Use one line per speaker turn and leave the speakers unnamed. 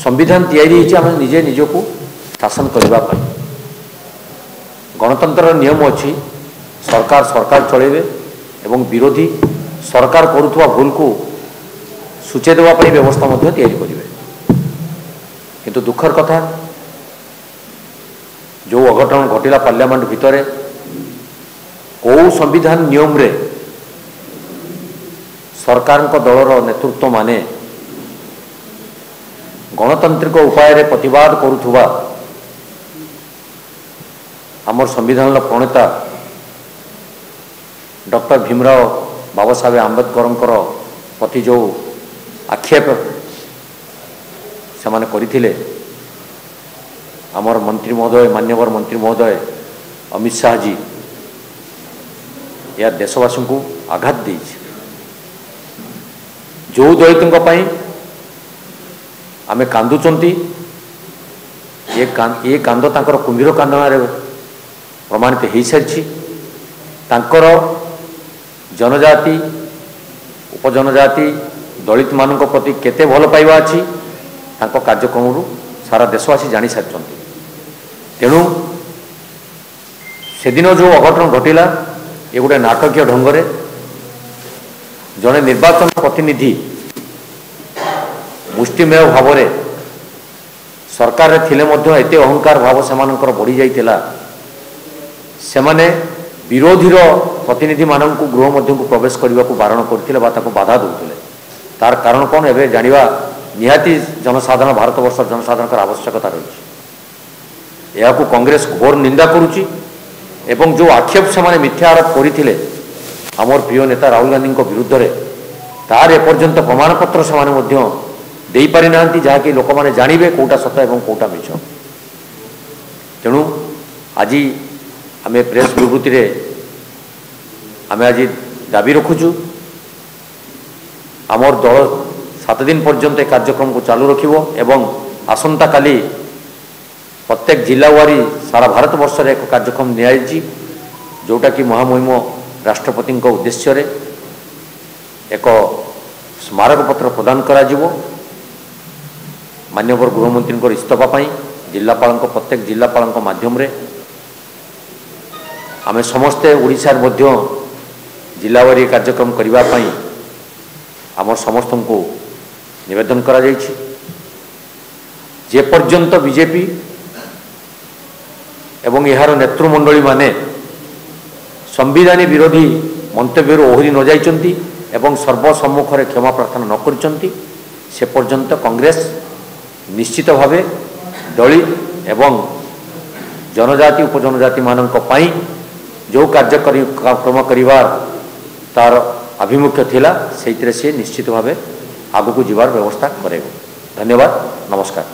संविधान तैयारी आम निजे निजक शासन करने गणतंत्र नियम अच्छी सरकार सरकार चलेबे एवं विरोधी सरकार करुवा भूल को सूचे देवाई व्यवस्था करेंगे किंतु दुखर कथा जो अघटन घटिला पार्लियामेंट भितर कौ संविधान नियम रे सरकार दलर नेतृत्व माने गणतांत्रिक उपाय रे प्रतिवाद करुवा आमर संविधान प्रणेता डॉक्टर भीमराव बाबा साहेब आंबेडकर प्रति जो आक्षेप से माने करथिले आमर मंत्री महोदय मान्यवर मंत्री महोदय अमित शाह जी या देशवासी को आघात दे जो दलितों आमे कांदुचंती ये कांद तांकर कुंभीर कांदना प्रमाणित हो सारी तांकर जनजाति उपजनजाति दलित मानक प्रति केते भल पाइबा अच्छी तांको कार्यक्रम सारा देशवासी जानी सारी तेणु से दिन जो अघटन घटिला ये गोटे नाटकीय ढंग से जड़े निर्वाचन प्रतिनिधि मुष्टिमेय भाव में सरकार रे थिले मध्य एते अहंकार भाव सेमानकर बढ़ी जाइतिला सेमाने विरोधी प्रतिनिधि मानक गृह मध्य को प्रवेश करने को बारण करथिले बा ताको बाधा दउथिले तार कारण कौन एबे जानिबा निहाती जनसाधारण भारत वर्ष जनसाधारण आवश्यकता रही यह कांग्रेस घोर निंदा करुच्ची एवं जो आक्षेप से माने मिथ्या आरोप करथिले आमर प्रिय नेता राहुल गांधी विरुद्ध रे तार एपर्यंत प्रमाणपत्र से दे पारि नांती जहाँकि लोक मैंने जानवे कौटा सत एवं कौटा मिछ तेणु आज आम प्रेस विवृत्ति रे आम आज दाबी रखुचु आमर दल 7 दिन पर्यंत कार्यक्रम को चालू रखिबो एवं आसंता काली प्रत्येक जिला वारी सारा भारत वर्ष रे एक कार्यक्रम नियायछि जोटा कि महामहिम राष्ट्रपति उद्देश्य रे एक स्मारक पत्र प्रदान करा जिवो मान्यवर गृहमंत्री इस्तफा पाई जिलापाल प्रत्येक जिलापाल माध्यम रे आमे समस्ते ओडिशा मध्य जिलावारी कार्यक्रम करने आम समस्त को निवेदन करा जायछि जे पर्यंत बीजेपी एवं यार नेतृमंडली माने संविधान विरोधी मंतव्य ओहरी न जाइछन्ति एवं सर्वसम्मुख में क्षमा प्रार्थना न करछन्ति से पर्यंत कांग्रेस निश्चित भावे दलित एवं जनजाति उपजनजाति मानक पाई जो कार्यक्रम करिवार तार आभिमुख्य थिला से निश्चित भावे आगु को जीवार व्यवस्था करेगा। धन्यवाद, नमस्कार।